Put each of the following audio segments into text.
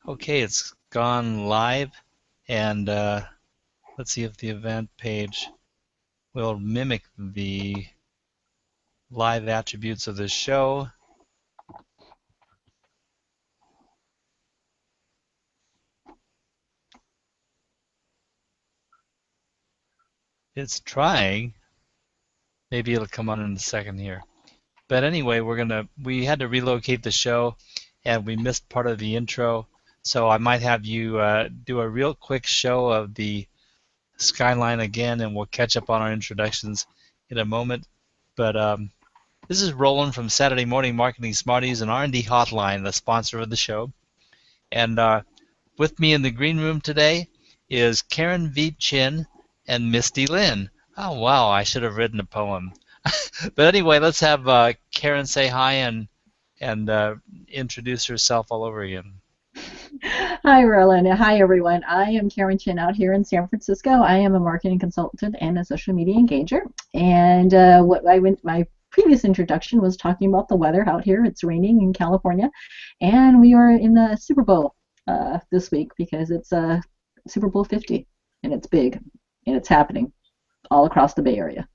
Okay, it's gone live, and let's see if the event page will mimic the live attributes of the show. It's trying. Maybe it'll come on in a second here. But anyway, we had to relocate the show, and we missed part of the intro. So I might have you do a real quick show of the skyline again, and we'll catch up on our introductions in a moment. But this is Roland from Saturday Morning Marketing Smarties and R&D Hotline, the sponsor of the show. And with me in the green room today is Karen V. Chin and Misty Lynn. Oh, wow, I should have written a poem. But anyway, let's have Karen say hi and introduce herself all over again. Hi, Roland. Hi, everyone. I am Karen Chin out here in San Francisco. I am a marketing consultant and a social media engager. And my previous introduction was talking about the weather out here. It's raining in California, and we are in the Super Bowl this week because it's Super Bowl 50, and it's big, and it's happening all across the Bay Area.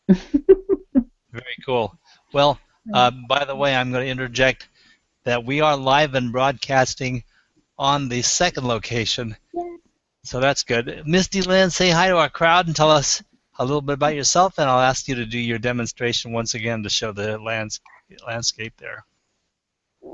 Very cool. Well, by the way, I'm going to interject that we are live and broadcasting on the second location. Yeah. So that's good. Misty Lynn, say hi to our crowd and tell us a little bit about yourself, and I'll ask you to do your demonstration once again to show the landscape there.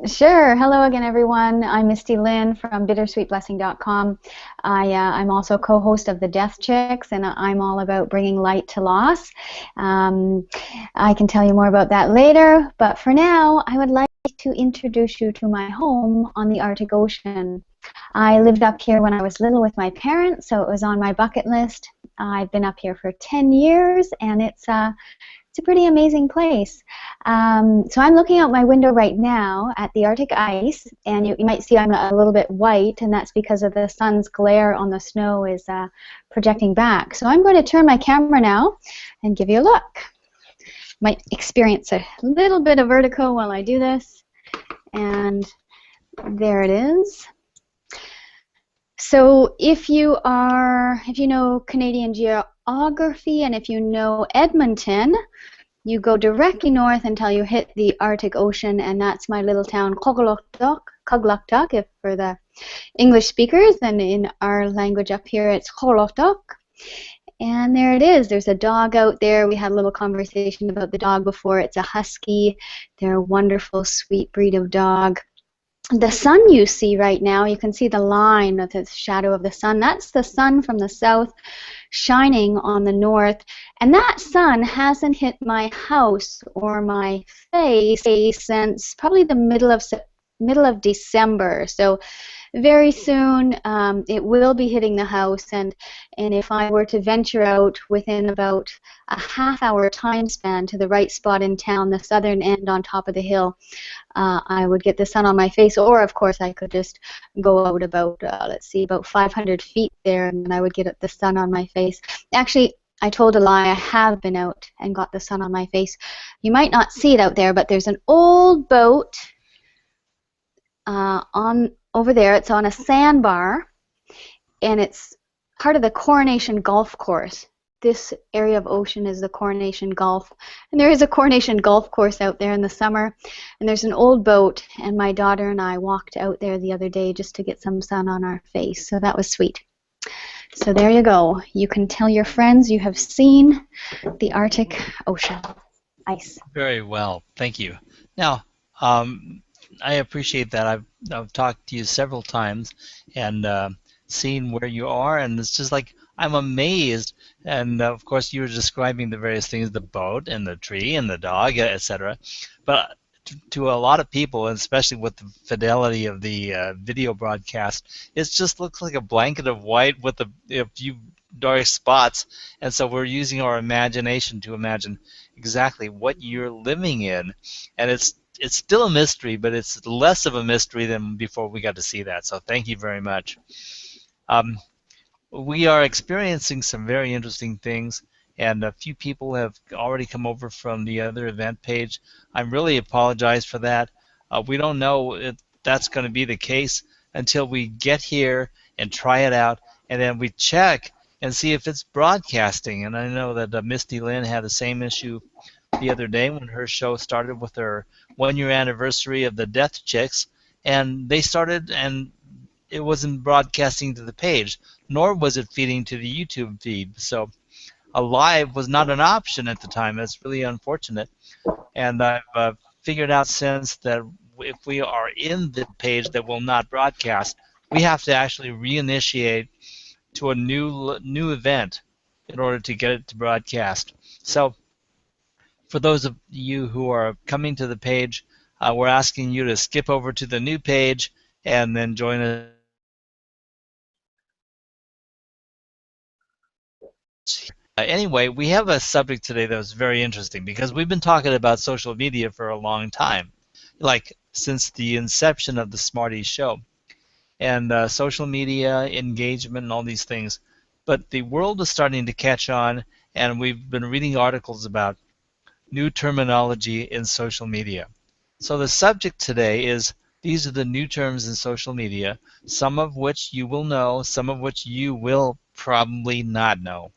Sure. Hello again, everyone. I'm Misty Lynn from bittersweetblessing.com. I'm also co-host of the Death Chicks, and I'm all about bringing light to loss. I can tell you more about that later, but for now, I would like to introduce you to my home on the Arctic Ocean. I lived up here when I was little with my parents, so it was on my bucket list. I've been up here for 10 years, and it's a pretty amazing place. So I'm looking out my window right now at the Arctic ice, and you might see I'm a little bit white, and that's because of the sun's glare on the snow is projecting back. So I'm going to turn my camera now and give you a look. Might experience a little bit of vertigo while I do this, and there it is. So if you know Canadian geography, and if you know Edmonton, you go directly north until you hit the Arctic Ocean, and that's my little town Kugluktuk, if for the English speakers, and in our language up here it's Kugluktuk. And there it is. There's a dog out there. We had a little conversation about the dog before. It's a husky. They're a wonderful, sweet breed of dog. The sun you see right now, you can see the line of the shadow of the sun. That's the sun from the south shining on the north. And that sun hasn't hit my house or my face since probably the middle of December. So very soon it will be hitting the house, and if I were to venture out within about a half-hour time span to the right spot in town, the southern end on top of the hill, I would get the sun on my face, or of course I could just go out about, about 500 feet there, and I would get the sun on my face. Actually, I told a lie. I have been out and got the sun on my face. You might not see it out there, but there's an old boat over there. It's on a sandbar, and it's part of the Coronation Golf Course. This area of ocean is the Coronation Golf, and there is a Coronation Golf Course out there in the summer, and there's an old boat, and my daughter and I walked out there the other day just to get some sun on our face, so that was sweet. So there you go. You can tell your friends you have seen the Arctic Ocean ice. Very well. Thank you. Now, I appreciate that. I've talked to you several times and seen where you are, and it's just like I'm amazed. And of course, you were describing the various things: the boat and the tree and the dog, etc. But to a lot of people, and especially with the fidelity of the video broadcast, it just looks like a blanket of white with a few dark spots. And so we're using our imagination to imagine exactly what you're living in, and it's still a mystery, but it's less of a mystery than before we got to see that. So thank you very much. We are experiencing some very interesting things, and a few people have already come over from the other event page. I really apologize for that. We don't know if that's going to be the case. until we get here and try it out, and then we check and see if it's broadcasting. And I know that Misty Lynn had the same issue the other day when her show started with her 1 year anniversary of the Death Chicks, and they started and it wasn't broadcasting to the page, nor was it feeding to the YouTube feed. So a live was not an option at the time. That's really unfortunate. And I've figured out since that if we are in the page that will not broadcast, we have to actually reinitiate to a new event in order to get it to broadcast. So for those of you who are coming to the page, we're asking you to skip over to the new page and then join us. Anyway, we have a subject today that was very interesting because we've been talking about social media for a long time, like since the inception of the Smarties show, and social media engagement and all these things. But the world is starting to catch on, and we've been reading articles about new terminology in social media. So the subject today is these are the new terms in social media, some of which you will know, some of which you will probably not know.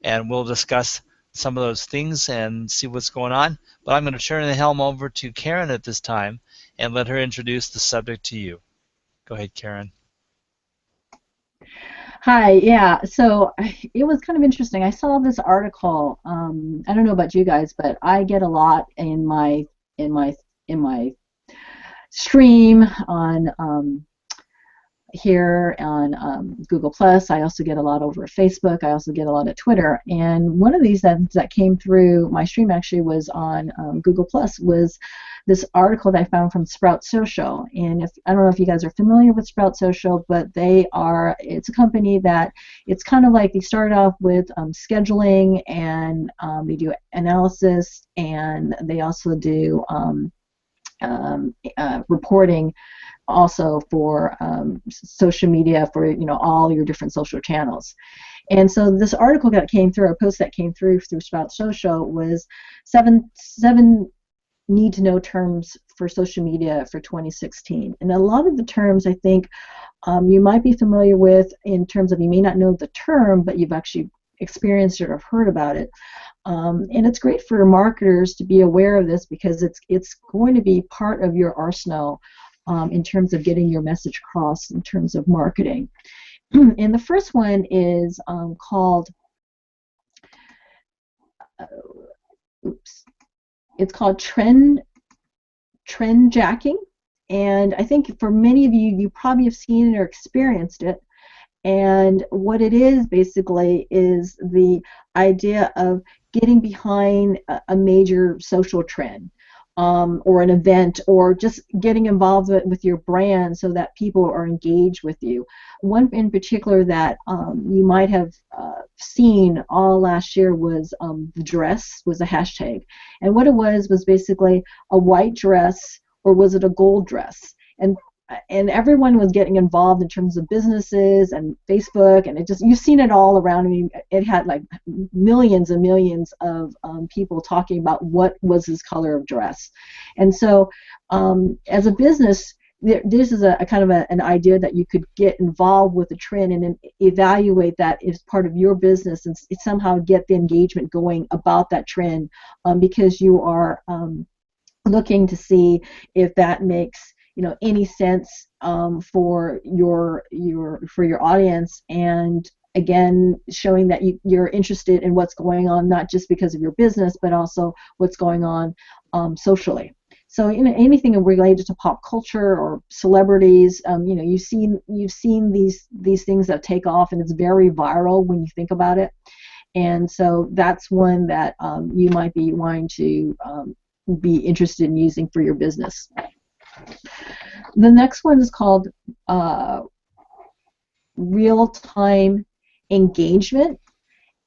And we'll discuss some of those things and see what's going on. But I'm going to turn the helm over to Karen at this time and let her introduce the subject to you. Go ahead, Karen. Hi, yeah. So it was kind of interesting. I saw this article. I don't know about you guys, but I get a lot in my stream on here on Google Plus. I also get a lot over Facebook. I also get a lot at Twitter. And one of these that came through my stream actually was on Google Plus was this article that I found from Sprout Social. And if I don't know if you guys are familiar with Sprout Social, but it's a company that it's kind of like they started off with scheduling, and they do analysis, and they also do reporting also for social media for all your different social channels. And so this article that came through, a post that came through Sprout Social, was seven need to know terms for social media for 2016. And a lot of the terms I think you might be familiar with in terms of you may not know the term, but you've actually experienced it or heard about it. And it's great for marketers to be aware of this because it's going to be part of your arsenal in terms of getting your message across in terms of marketing. And the first one is called it's called Trendjacking, and I think for many of you probably have seen it or experienced it. And what it is basically is the idea of getting behind a major social trend or an event, or just getting involved with your brand so that people are engaged with you. One in particular that you might have seen all last year was the dress was a hashtag. And what it was basically a white dress, or was it a gold dress? And everyone was getting involved in terms of businesses and Facebook, and you've seen it all around. I mean, it had like millions and millions of people talking about what was his color of dress. And so as a business, this is a kind of an idea that you could get involved with the trend and then evaluate that as part of your business and somehow get the engagement going about that trend, because you are looking to see if that makes any sense for your audience, and again showing that you're interested in what's going on, not just because of your business but also what's going on socially. So anything related to pop culture or celebrities, you've seen these things that take off, and it's very viral when you think about it. And so that's one that you might be wanting to be interested in using for your business. The next one is called real-time engagement,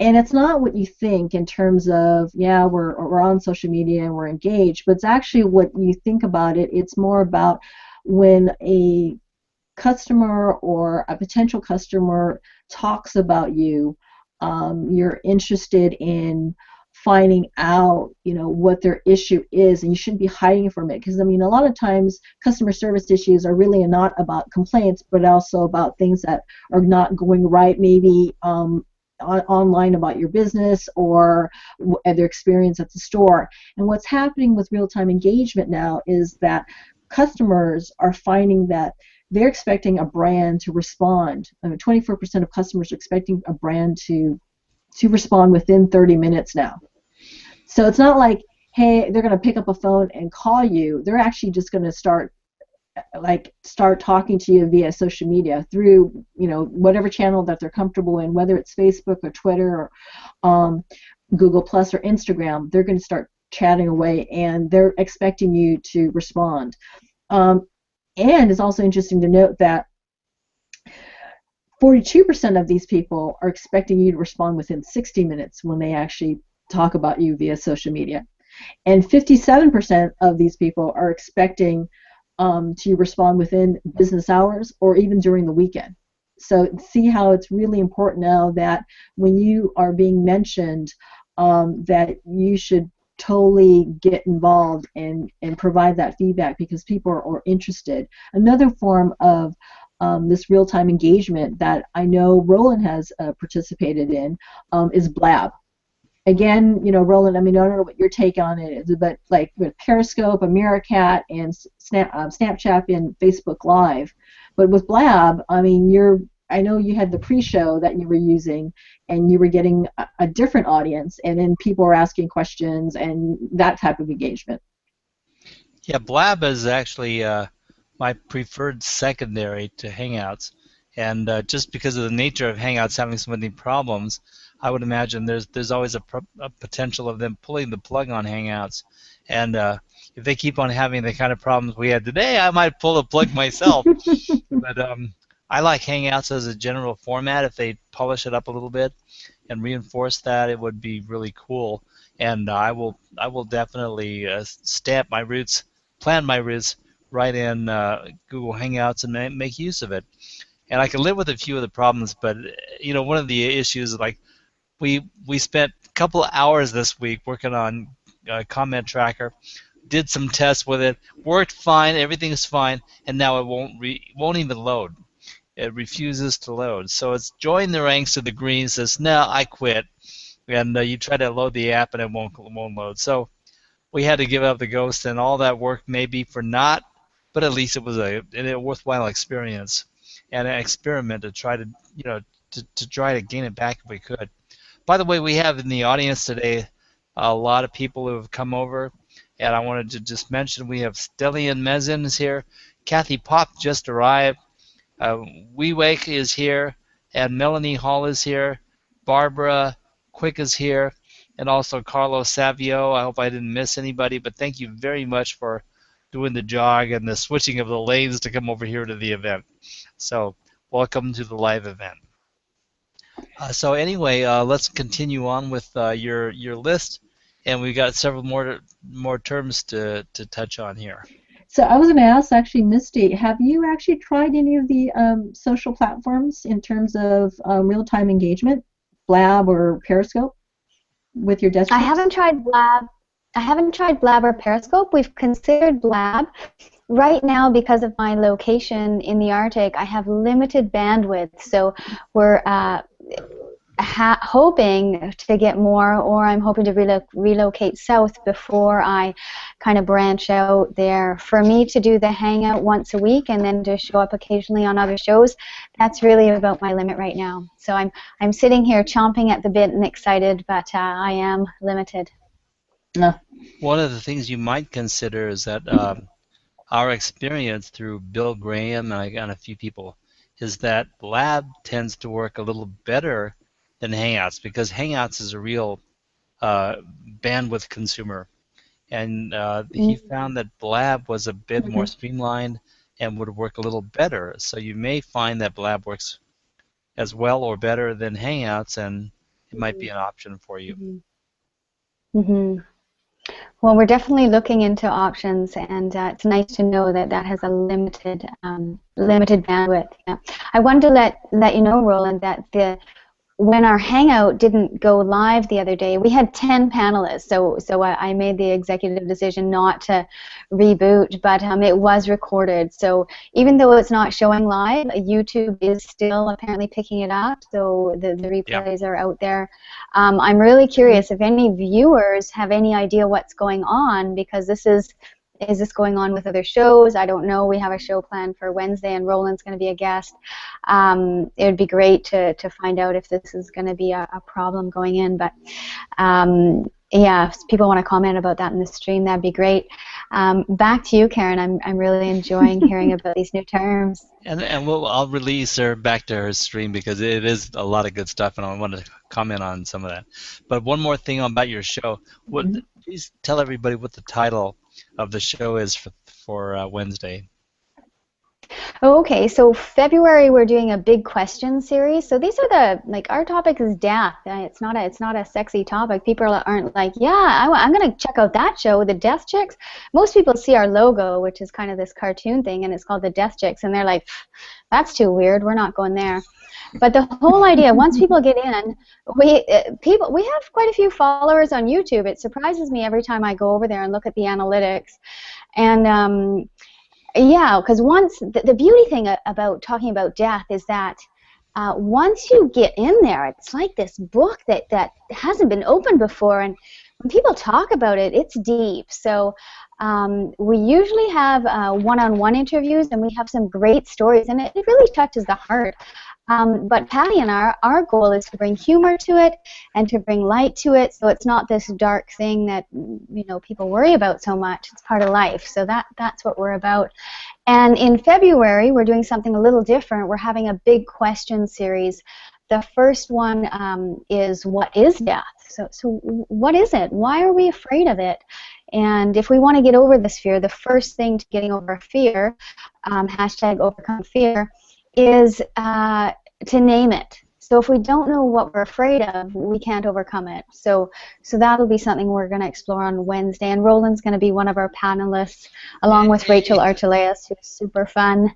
and it's not what you think in terms of we're on social media and we're engaged, but it's actually what you think about it. It's more about when a customer or a potential customer talks about you, you're interested in finding out, what their issue is, and you shouldn't be hiding from it. Because, I mean, a lot of times customer service issues are really not about complaints, but also about things that are not going right, maybe online about your business or their experience at the store. And what's happening with real-time engagement now is that customers are finding that they're expecting a brand to respond. I mean, 24% of customers are expecting a brand to respond within 30 minutes now. So it's not like, hey, they're going to pick up a phone and call you. They're actually just going to start talking to you via social media through, whatever channel that they're comfortable in, whether it's Facebook or Twitter or Google Plus or Instagram. They're going to start chatting away, and they're expecting you to respond. And it's also interesting to note that 42% of these people are expecting you to respond within 60 minutes when they actually talk about you via social media. And 57% of these people are expecting to respond within business hours or even during the weekend. So see how it's really important now that when you are being mentioned, that you should totally get involved and provide that feedback, because people are interested. Another form of this real-time engagement that I know Roland has participated in is Blab. Again, Roland, I mean, I don't know what your take on it is, but like with Periscope, Americat, and Snapchat and Facebook Live, but with Blab, I mean, I know you had the pre-show that you were using, and you were getting a different audience, and then people were asking questions and that type of engagement. Yeah, Blab is actually my preferred secondary to Hangouts, and just because of the nature of Hangouts having so many problems, I would imagine there's always a potential of them pulling the plug on Hangouts, and if they keep on having the kind of problems we had today, I might pull the plug myself. But I like Hangouts as a general format. If they polish it up a little bit and reinforce that, it would be really cool. And I will definitely stamp my roots, plant my roots right in Google Hangouts and make use of it. And I can live with a few of the problems, but one of the issues is like we spent a couple of hours this week working on Comment Tracker, did some tests with it, worked fine, everything is fine, and now it won't even load. It refuses to load. So it's joined the ranks of the green, says, no, I quit. And you try to load the app and it won't load. So we had to give up the ghost, and all that work may be for naught, but at least it was a worthwhile experience and an experiment to try to to try to gain it back if we could. By the way, we have in the audience today a lot of people who have come over, and I wanted to just mention we have Stellian Mezin is here, Kathy Pop just arrived, WeWake is here, and Melanie Hall is here, Barbara Quick is here, and also Carlos Savio. I hope I didn't miss anybody, but thank you very much for doing the jog and the switching of the lanes to come over here to the event. So welcome to the live event. So anyway, let's continue on with your list, and we got several more terms to touch on here. So I was going to ask, actually, Misty, have you actually tried any of the social platforms in terms of real-time engagement, Blab or Periscope, with your desktop? I haven't tried Blab. I haven't tried Blab or Periscope. We've considered Blab. Right now, because of my location in the Arctic, I have limited bandwidth, so we're hoping to get more, or I'm hoping to relocate south before I kind of branch out there. For me to do the hangout once a week and then to show up occasionally on other shows, that's really about my limit right now. So I'm sitting here chomping at the bit and excited, but I am limited. One of the things you might consider is that our experience through Bill Graham and a few people is that Blab tends to work a little better than Hangouts, because Hangouts is a real bandwidth consumer, and he found that Blab was a bit more streamlined and would work a little better. So you may find that Blab works as well or better than Hangouts, and it might be an option for you. Well, we're definitely looking into options, and it's nice to know that that has a limited bandwidth. Yeah. I wanted to let you know, Roland, that when our hangout didn't go live the other day, we had 10 panelists, so I made the executive decision not to reboot, but it was recorded. So even though it's not showing live, YouTube is still apparently picking it up, so the Yeah. replays are out there. I'm really curious if any viewers have any idea what's going on, because this is this going on with other shows? I don't know. We have a show planned for Wednesday, and Roland's going to be a guest. It would be great to find out if this is going to be a problem going in. But yeah, if people want to comment about that in the stream, that'd be great. Back to you, Karen. I'm really enjoying hearing about these new terms. And I'll release her back to her stream because it is a lot of good stuff, and I want to comment on some of that. But one more thing about your show. Please tell everybody what the title of the show is for Wednesday. Okay, so February we're doing a big question series. So these are our topic is death. It's not a sexy topic. People aren't like, yeah, I'm gonna check out that show, the Death Chicks. Most people see our logo, which is kind of this cartoon thing, and it's called the Death Chicks, and they're like, that's too weird. We're not going there. But the whole idea, once people get in, we have quite a few followers on YouTube. It surprises me every time I go over there and look at the analytics, and yeah, because once the beauty thing about talking about death is that once you get in there, it's like this book that hasn't been opened before, and when people talk about it, it's deep. So we usually have one-on-one interviews, and we have some great stories, and it really touches the heart. But Patty and our goal is to bring humor to it and to bring light to it, so it's not this dark thing that people worry about so much. It's part of life. So that's what we're about. And in February, we're doing something a little different. We're having a big question series. The first one is, what is death? So what is it? Why are we afraid of it? And if we want to get over this fear, the first thing to getting over fear, hashtag overcome fear, is to name it. So if we don't know what we're afraid of, we can't overcome it. So that'll be something we're going to explore on Wednesday. And Roland's going to be one of our panelists, along with Rachel Archelaus, who's super fun.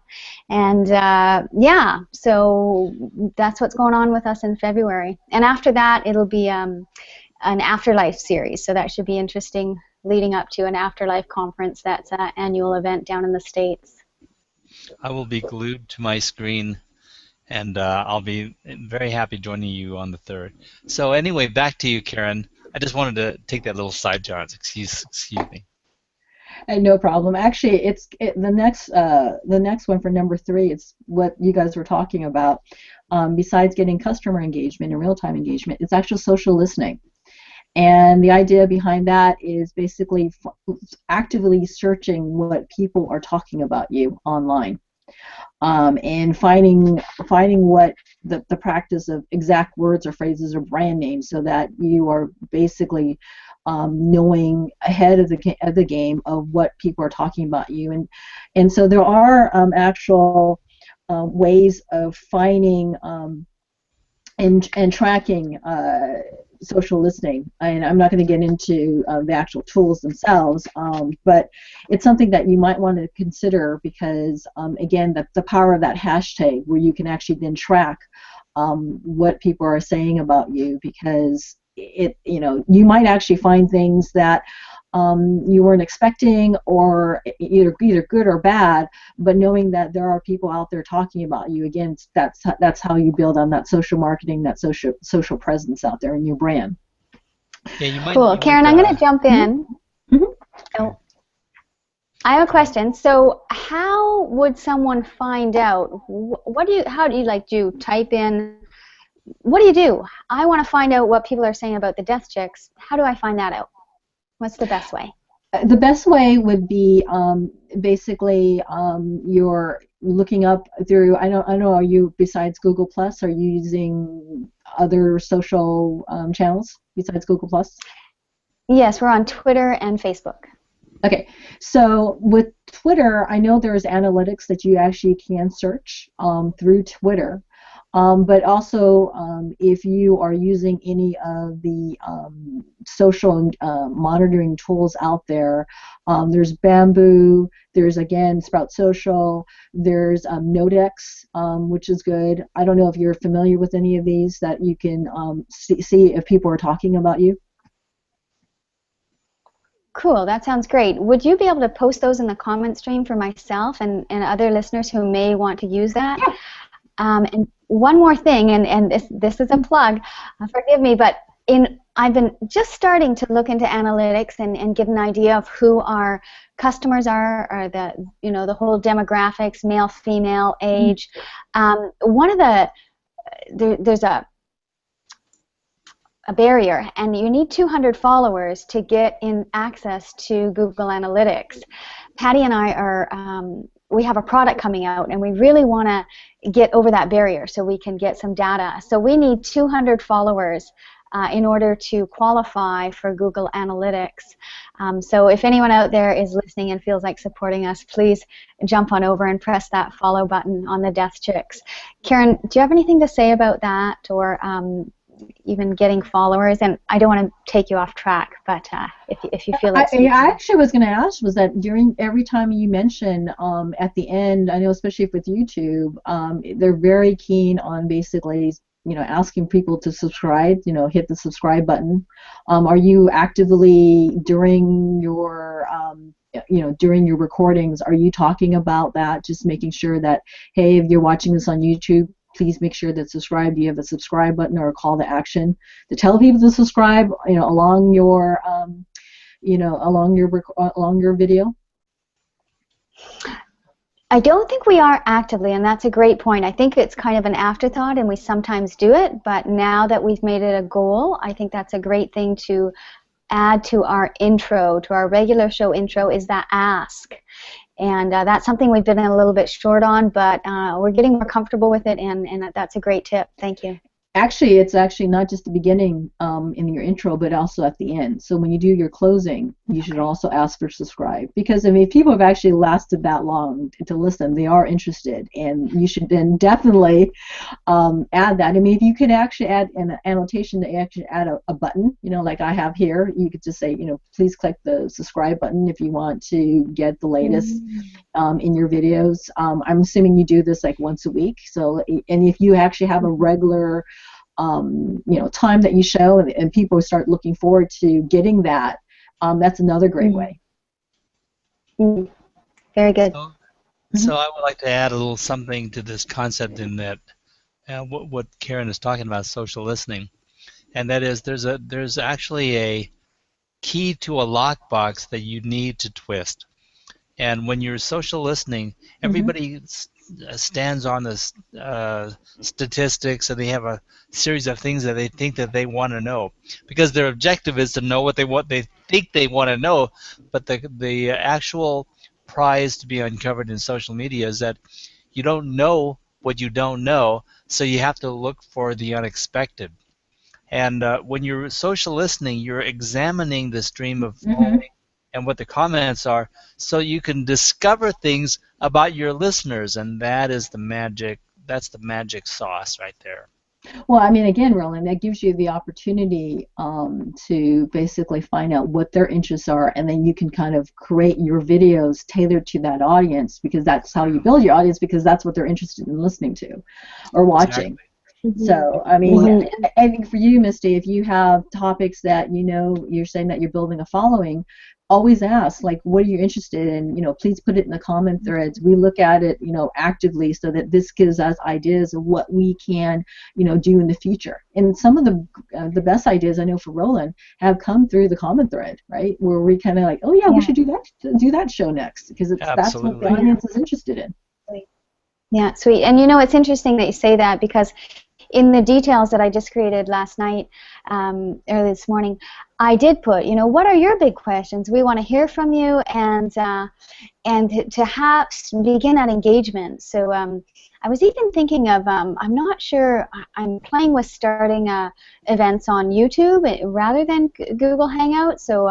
And yeah, so that's what's going on with us in February. And after that, it'll be an afterlife series. So that should be interesting, leading up to an afterlife conference. That's an annual event down in the States. I will be glued to my screen, and I'll be very happy joining you on the 3rd. So anyway, back to you, Karen. I just wanted to take that little side chance. Excuse me. No problem. Actually, the next one for number 3. It's what you guys were talking about. Besides getting customer engagement and real-time engagement, it's actual social listening. And the idea behind that is basically actively searching what people are talking about you online, and finding what the practice of exact words or phrases or brand names, so that you are basically knowing ahead of the game of what people are talking about you. And so there are actual ways of finding and tracking social listening, and I'm not going to get into the actual tools themselves, but it's something that you might want to consider, because again, the power of that hashtag, where you can actually then track what people are saying about you, because you might actually find things that you weren't expecting, or either good or bad, but knowing that there are people out there talking about you, again, that's how you build on that social marketing, that social presence out there in your brand. Yeah, cool. Karen, I'm going to jump in. Mm-hmm. Oh, I have a question. So how would someone find out? How do you type in? What do you do? I want to find out what people are saying about the Death Chicks. How do I find that out? What's the best way? The best way would be basically you're looking up through, I don't know, are you, besides Google Plus, are you using other social channels besides Google Plus? Yes, we're on Twitter and Facebook. Okay, so with Twitter, I know there's analytics that you actually can search through Twitter. But also, if you are using any of the social monitoring tools out there, there's Bamboo, there's again Sprout Social, there's Nodex, which is good. I don't know if you're familiar with any of these that you can see if people are talking about you. Cool, that sounds great. Would you be able to post those in the comment stream for myself and other listeners who may want to use that? Yeah. And one more thing, and this is a plug, forgive me, but I've been just starting to look into analytics and get an idea of who our customers are, or the whole demographics, male, female, age. One of there's a barrier, and you need 200 followers to get in access to Google Analytics. Patty and I we have a product coming out, and we really want to get over that barrier so we can get some data. So we need 200 followers in order to qualify for Google Analytics. So if anyone out there is listening and feels like supporting us, please jump on over and press that follow button on the Death Chicks. Karen, do you have anything to say about that, or even getting followers? And I don't want to take you off track, but if you feel like I actually was going to ask was that during every time you mention at the end, I know especially with YouTube, they're very keen on basically asking people to subscribe, hit the subscribe button. Are you actively during your during your recordings, are you talking about that, just making sure that, hey, if you're watching this on YouTube, please make sure that subscribe. Do you have a subscribe button or a call to action to tell people to subscribe? Along your, along your video. I don't think we are actively, and that's a great point. I think it's kind of an afterthought, and we sometimes do it. But now that we've made it a goal, I think that's a great thing to add to our intro, to our regular show intro, is that ask. And that's something we've been a little bit short on, but we're getting more comfortable with it, and that's a great tip. Thank you. Actually, it's actually not just the beginning in your intro, but also at the end. So when you do your closing, you should also ask for subscribe. Because, I mean, if people have actually lasted that long to listen, they are interested. And you should then definitely add that. I mean, if you could actually add an annotation to actually add a button, like I have here, you could just say, please click the subscribe button if you want to get the latest in your videos. I'm assuming you do this like once a week. So, and if you actually have a regular time that you show, and people start looking forward to getting that, that's another great way. Very good. So I would like to add a little something to this concept in that what Karen is talking about, social listening, and that is there's actually a key to a lockbox that you need to twist. And when you're social listening, everybody stands on this statistics, and they have a series of things that they think that they want to know, because their objective is to know what they think they want to know. But the actual prize to be uncovered in social media is that you don't know what you don't know, so you have to look for the unexpected. And when you're social listening, you're examining the stream of flowing and what the comments are, so you can discover things about your listeners, and that is the magic. That's the magic sauce right there. Well, I mean, again, Roland, that gives you the opportunity to basically find out what their interests are, and then you can kind of create your videos tailored to that audience, because that's how you build your audience, because that's what they're interested in listening to or watching. Exactly. So, I mean, I think for you, Misty, if you have topics that you're saying that you're building a following, always ask, like, what are you interested in? Please put it in the comment threads. We look at it, actively, so that this gives us ideas of what we can, do in the future. And some of the best ideas I know for Roland have come through the comment thread, right? Where we kind of like, oh yeah, we should do that show next, because that's what the audience is interested in. Yeah, sweet. And it's interesting that you say that, because in the details that I just created last night, early this morning, I did put, what are your big questions? We want to hear from you, and to begin that engagement. So I was even thinking of, I'm not sure, I'm playing with starting events on YouTube rather than Google Hangouts. So,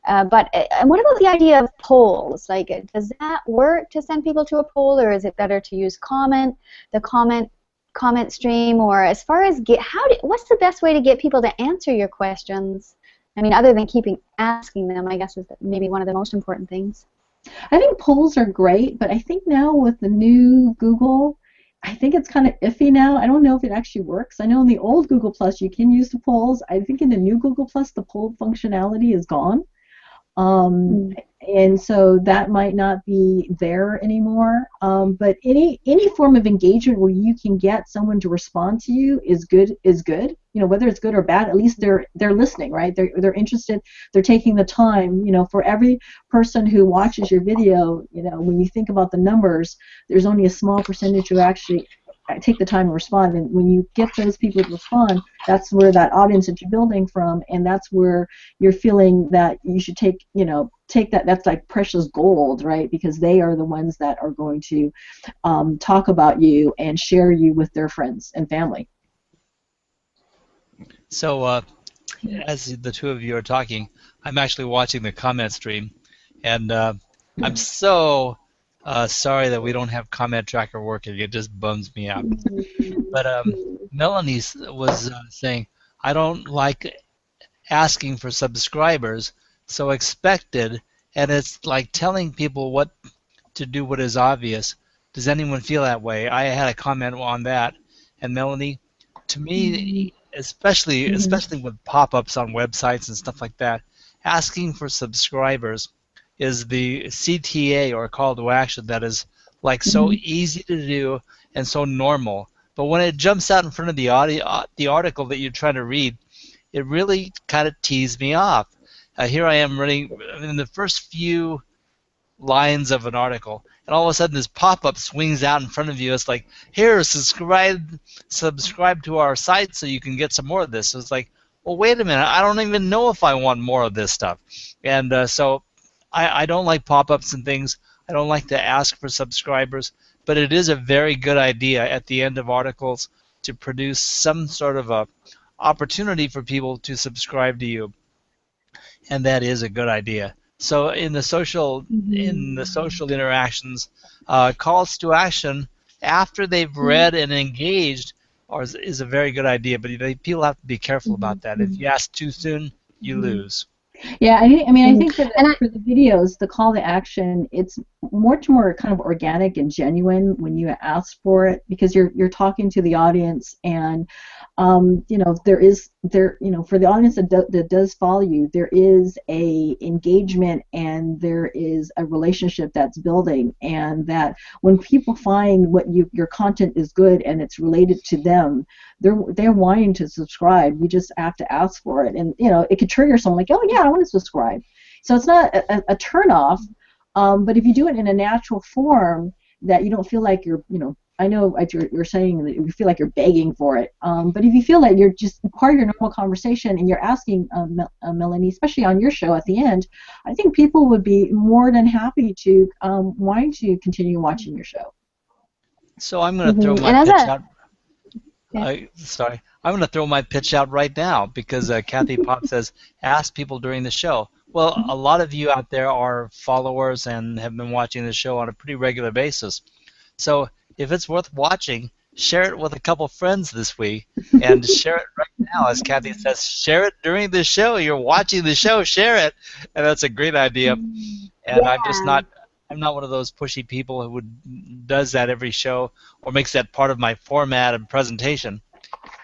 but what about the idea of polls? Like, does that work to send people to a poll, or is it better to use the comment comment stream, or as far as what's the best way to get people to answer your questions? I mean, other than keeping asking them, I guess is maybe one of the most important things. I think polls are great, but I think now with the new Google, I think it's kind of iffy now. I don't know if it actually works. I know in the old Google Plus you can use the polls. I think in the new Google Plus the poll functionality is gone. And so that might not be there anymore. But any form of engagement where you can get someone to respond to you is good. You know, whether it's good or bad, at least they're listening, right? They're interested. They're taking the time. You know, for every person who watches your video, you know, when you think about the numbers, there's only a small percentage who actually take the time to respond. And when you get those people to respond, that's where that audience that you're building from, and that's where you're feeling that you should take that. That's like precious gold, right? Because they are the ones that are going to talk about you and share you with their friends and family. So as the two of you are talking, I'm actually watching the comment stream, and I'm so sorry that we don't have comment tracker working. It just bums me out. But Melanie was saying, I don't like asking for subscribers, so expected, and it's like telling people what to do, what is obvious. Does anyone feel that way? I had a comment on that, and Melanie, to me, especially with pop-ups on websites and stuff like that, asking for subscribers is the CTA, or call to action, that is like so easy to do and so normal. But when it jumps out in front of the article that you're trying to read, it really kind of tees me off. Here I am running in the first few lines of an article, and all of a sudden this pop-up swings out in front of you. It's like, here, subscribe to our site so you can get some more of this. So it's like, well, wait a minute, I don't even know if I want more of this stuff. And so I don't like pop-ups and things. I don't like to ask for subscribers, but it is a very good idea at the end of articles to produce some sort of a opportunity for people to subscribe to you, and that is a good idea. So in the social interactions, calls to action after they've read and engaged is a very good idea. But people have to be careful about that. If you ask too soon, you lose. Yeah, I think for the videos, the call to action, it's much more kind of organic and genuine when you ask for it, because you're talking to the audience, and for the audience that does follow you, there is a engagement and there is a relationship that's building, and that when people find your content is good and it's related to them, they're wanting to subscribe. You just have to ask for it, and it could trigger someone like, oh yeah, I want to subscribe. So it's not a turn off, but if you do it in a natural form that you don't feel like I know you're saying that you feel like you're begging for it, but if you feel that you're just part of your normal conversation and you're asking, Melanie, especially on your show at the end, I think people would be more than happy to want to continue watching your show. So I'm going to throw my pitch out. I'm going to throw my pitch out right now, because Kathy Pop says, ask people during the show. Well, a lot of you out there are followers and have been watching the show on a pretty regular basis. So if it's worth watching, share it with a couple friends this week, and share it right now. As Kathy says, share it during the show. You're watching the show, share it, and that's a great idea. And yeah. I'm not one of those pushy people who does that every show or makes that part of my format and presentation.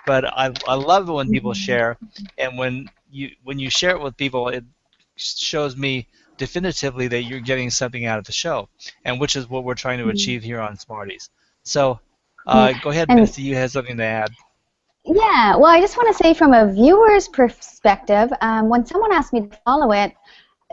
But I love it when people share, and when you share it with people, it shows me definitively that you're getting something out of the show, and which is what we're trying to achieve here on Smarties. So go ahead, Misty, you had something to add. Yeah, well, I just want to say from a viewer's perspective, when someone asks me to follow it,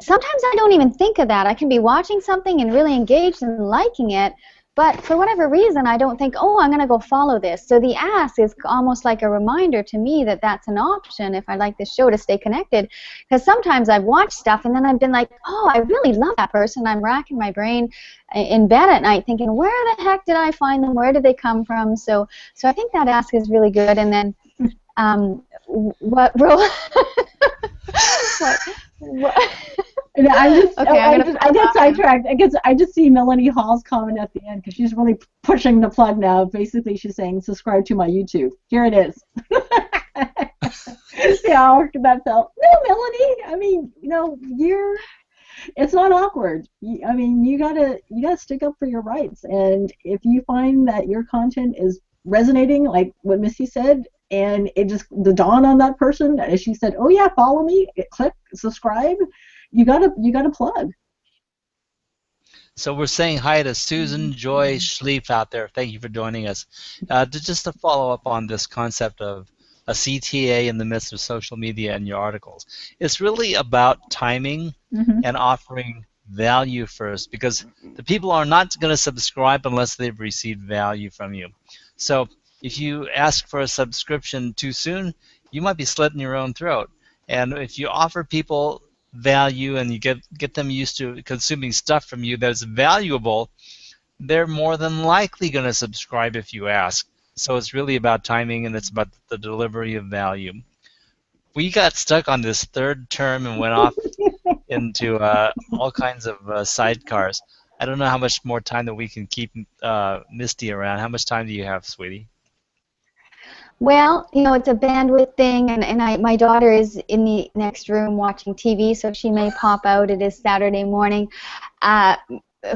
sometimes I don't even think of that. I can be watching something and really engaged and liking it, but for whatever reason, I don't think, oh, I'm going to go follow this. So the ask is almost like a reminder to me that that's an option if I like this show, to stay connected. Because sometimes I've watched stuff and then I've been like, oh, I really love that person. I'm racking my brain in bed at night thinking, where the heck did I find them? Where did they come from? So I think that ask is really good. And then what role? what? And Okay, I'm gonna I follow get him. sidetracked. I just see Melanie Hall's comment at the end because she's really pushing the plug now. Basically, she's saying, subscribe to my YouTube. Here it is. See how awkward that felt? No, Melanie. I mean, it's not awkward. I mean, you gotta stick up for your rights. And if you find that your content is resonating, like what Missy said, and it just the dawn on that person, as she said, oh yeah, follow me, click subscribe. You gotta plug. So we're saying hi to Susan Joy Schleif out there. Thank you for joining us. Just to follow up on this concept of a CTA in the midst of social media and your articles, it's really about timing Hmm. and offering value first, because the people are not going to subscribe unless they've received value from you. So if you ask for a subscription too soon, you might be slitting your own throat. And if you offer people value and you get them used to consuming stuff from you that's valuable, they're more than likely going to subscribe if you ask. So it's really about timing, and it's about the delivery of value. We got stuck on this third term and went off into all kinds of sidecars. I don't know how much more time that we can keep Misty around. How much time do you have, sweetie? Well, it's a bandwidth thing, and my daughter is in the next room watching TV, so she may pop out. It is Saturday morning. Uh,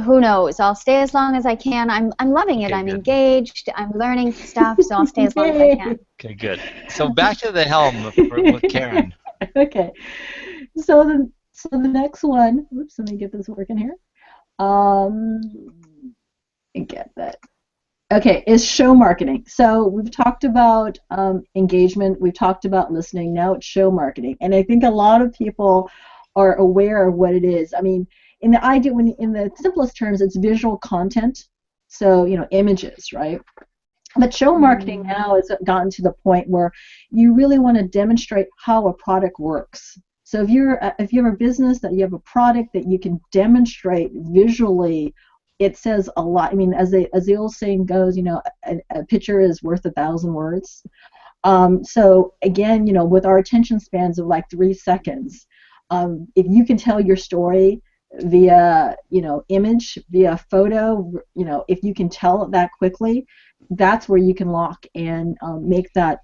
who knows? I'll stay as long as I can. I'm loving it. Okay, I'm good. engaged. I'm learning stuff, so I'll stay as long as I can. Okay, good. So back to the helm with Karen. Okay. So the next one. Oops, let me get this working here. Um, get that. Okay, is show marketing. So we've talked about engagement, we've talked about listening, now it's show marketing. And I think a lot of people are aware of what it is. I mean, in the simplest terms, it's visual content. So, images, right? But show marketing now has gotten to the point where you really want to demonstrate how a product works. So if you have a business that you have a product that you can demonstrate visually, it says a lot. I mean, as the old saying goes, a picture is worth 1,000 words. So again, with our attention spans of like 3 seconds, if you can tell your story via image, via photo, if you can tell it that quickly, that's where you can lock and make that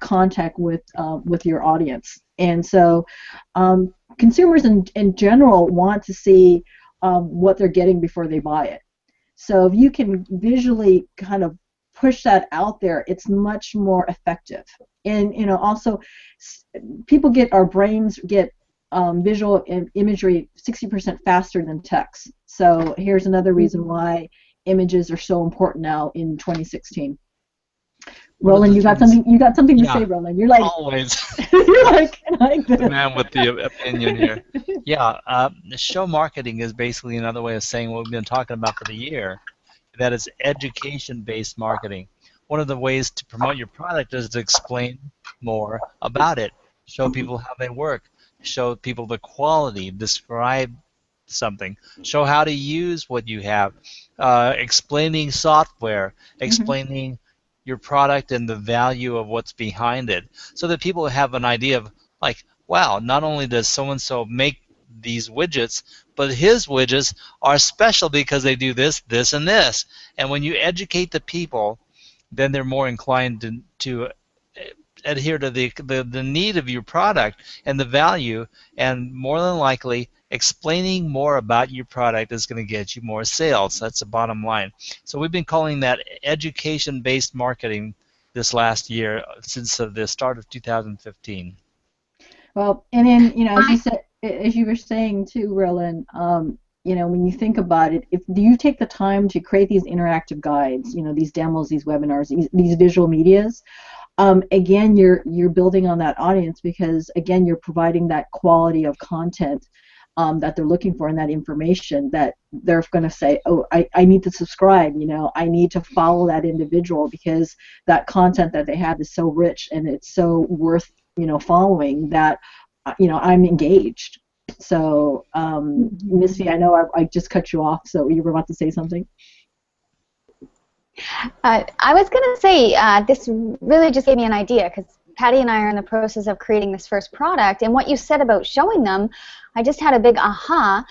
contact with your audience. And so consumers in general want to see what they're getting before they buy it. So if you can visually kind of push that out there, it's much more effective. And also our brains get visual imagery 60% faster than text. So here's another reason why images are so important now in 2016. Roland, you got something. You got something to say, Roland. You're like always you're like the man with the opinion here. Yeah, show marketing is basically another way of saying what we've been talking about for the year. That is education-based marketing. One of the ways to promote your product is to explain more about it, show people how they work, show people the quality, describe something, show how to use what you have, explaining software, explaining your product and the value of what's behind it, so that people have an idea of, like, wow, not only does so-and-so make these widgets, but his widgets are special because they do this, this, and this. And when you educate the people, then they're more inclined to adhere to the need of your product and the value, and more than likely explaining more about your product is going to get you more sales. That's the bottom line. So we've been calling that education-based marketing this last year, since the start of 2015. Well, and then as you were saying too, Roland, when you think about it, if do you take the time to create these interactive guides, these demos, these webinars, these visual medias, again, you're building on that audience, because again, you're providing that quality of content that they're looking for, and that information that they're going to say, oh, I need to subscribe, I need to follow that individual, because that content that they have is so rich and it's so worth following, that I'm engaged. So Missy, I know I just cut you off, so you were about to say something. I was going to say, this really just gave me an idea, because Patty and I are in the process of creating this first product, and what you said about showing them I just had a big aha.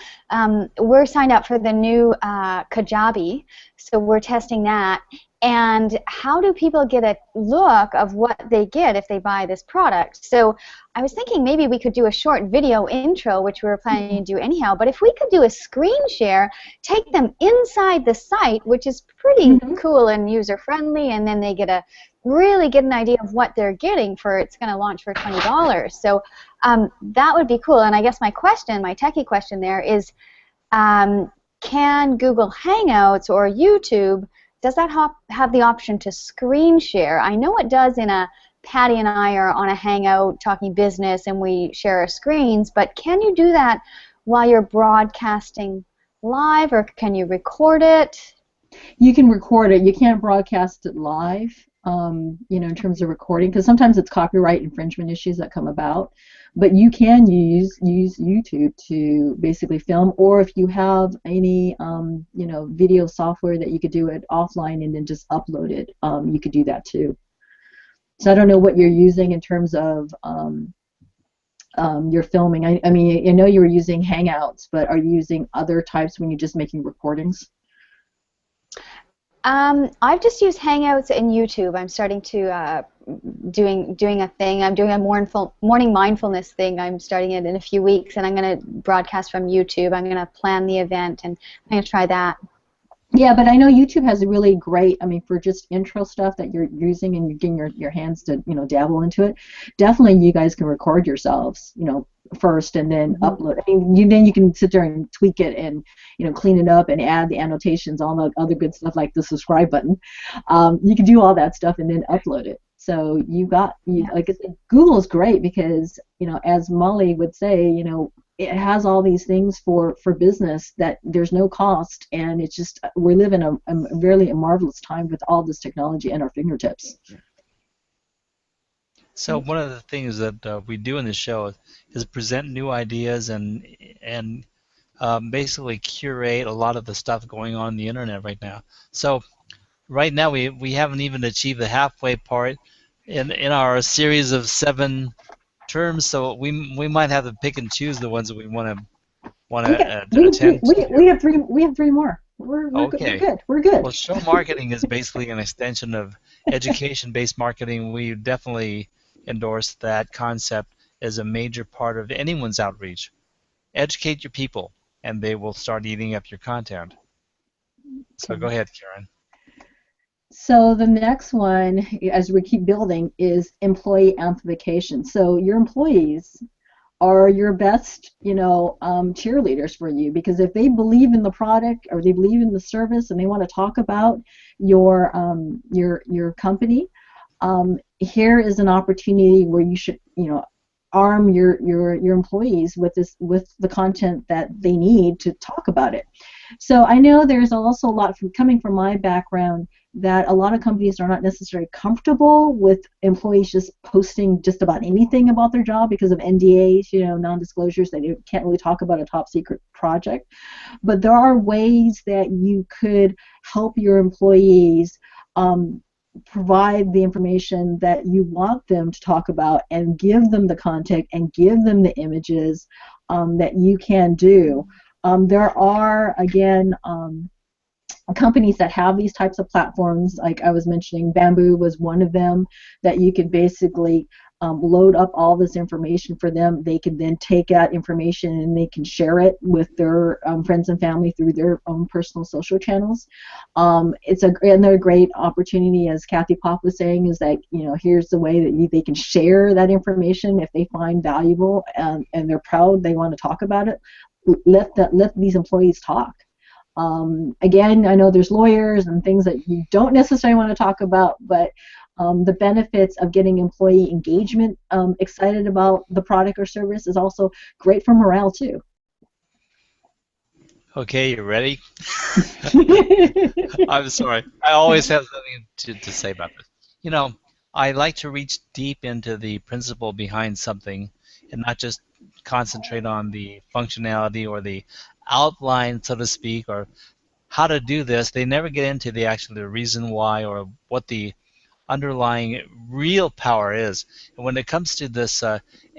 We're signed up for the new Kajabi, so we're testing that. And how do people get a look of what they get if they buy this product? So I was thinking maybe we could do a short video intro, which we were planning to do anyhow, but if we could do a screen share, take them inside the site, which is pretty cool and user-friendly, and then they get a really get an idea of what they're getting for it's going to launch for $20. So that would be cool. And I guess my question, my techie question there is, can Google Hangouts or YouTube, does that have the option to screen share? I know it does in a Patty and I are on a Hangout talking business and we share our screens, but can you do that while you're broadcasting live, or can you record it? You can record it. You can't broadcast it live, you know, in terms of recording, because sometimes it's copyright infringement issues that come about. But you can use YouTube to basically film, or if you have any, you know, video software that you could do it offline and then just upload it, you could do that too. So I don't know what you're using in terms of your filming. I mean, I know you were using Hangouts, but are you using other types when you're just making recordings? I've just used Hangouts and YouTube. I'm starting to doing a thing. I'm doing a morning mindfulness thing. I'm starting it in a few weeks, and I'm going to broadcast from YouTube. I'm going to plan the event, and I'm going to try that. Yeah, but I know YouTube has a really great, I mean, for just intro stuff that you're using and you're getting your hands to, you know, dabble into it, definitely you guys can record yourselves, you know, first and then upload. I mean, then you can sit there and tweak it and, you know, clean it up and add the annotations, all the other good stuff like the subscribe button. You can do all that stuff and then upload it. So like I said, Google's great because, you know, as Molly would say, you know, it has all these things for business that there's no cost, and it's just we're living a really marvelous time with all this technology at our fingertips. So one of the things that we do in this show is present new ideas and basically curate a lot of the stuff going on the internet right now. So right now we haven't even achieved the halfway part in our series of 7 terms, so we might have to pick and choose the ones that we want to attend to. We have three more. We're Okay. good. We're good. Well, show marketing is basically an extension of education-based marketing. We definitely endorse that concept as a major part of anyone's outreach. Educate your people, and they will start eating up your content. So go ahead, Karen. So the next one, as we keep building, is employee amplification. So your employees are your best, you know, cheerleaders for you, because if they believe in the product or they believe in the service and they want to talk about your company, here is an opportunity where you should, you know, arm your employees with the content that they need to talk about it. So I know there's also a lot coming from my background that a lot of companies are not necessarily comfortable with employees just posting just about anything about their job because of NDAs, you know, non-disclosures, that they can't really talk about a top secret project. But there are ways that you could help your employees provide the information that you want them to talk about and give them the content and give them the images that you can do. There are, again, companies that have these types of platforms, like I was mentioning, Bamboo was one of them, that you could basically load up all this information for them. They can then take that information and they can share it with their friends and family through their own personal social channels. It's another great opportunity, as Kathy Pop was saying, is that, you know, here's the way that they can share that information if they find valuable and they're proud, they want to talk about it. Let these employees talk. Again, I know there's lawyers and things that you don't necessarily want to talk about, but the benefits of getting employee engagement excited about the product or service is also great for morale too. Okay, you ready? I'm sorry. I always have something to say about this. You know, I like to reach deep into the principle behind something and not just concentrate on the functionality or the outline, so to speak, or how to do this. They never get into the reason why or what the underlying real power is. And when it comes to this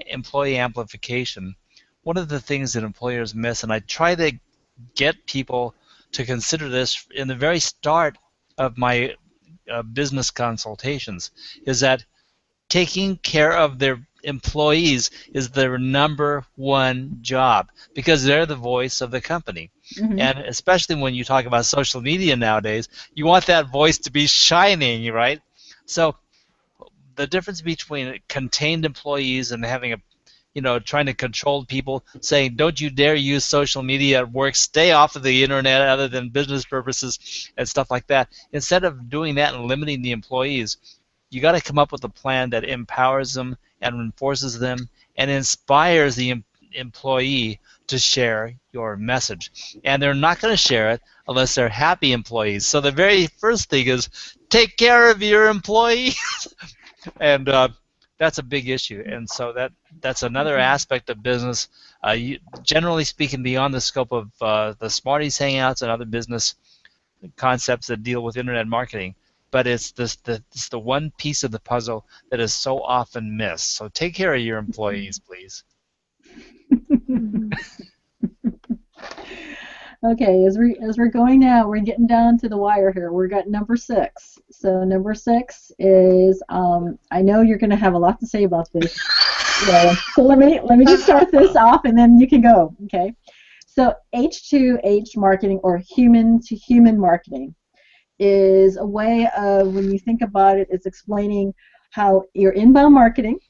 employee amplification, one of the things that employers miss, and I try to get people to consider this in the very start of my business consultations, is that taking care of their employees is their number one job because they're the voice of the company. Mm-hmm. And especially when you talk about social media nowadays, you want that voice to be shining, right? So the difference between contained employees and having a trying to control people, saying, don't you dare use social media at work, stay off of the internet other than business purposes and stuff like that. Instead of doing that and limiting the employees, you got to come up with a plan that empowers them and enforces them and inspires the employee to share your message. And they're not going to share it unless they're happy employees. So the very first thing is take care of your employees. And that's a big issue, and so that's another aspect of business. Generally speaking, beyond the scope of the Smarties hangouts and other business concepts that deal with internet marketing, but it's the one piece of the puzzle that is so often missed. So take care of your employees, please. Okay, as we're going now, we're getting down to the wire here. We've got number 6. So number 6 is I know you're going to have a lot to say about this. So let me just start this off, and then you can go. Okay. So H2H marketing, or human to human marketing, is a way of, when you think about it, it's explaining how your inbound marketing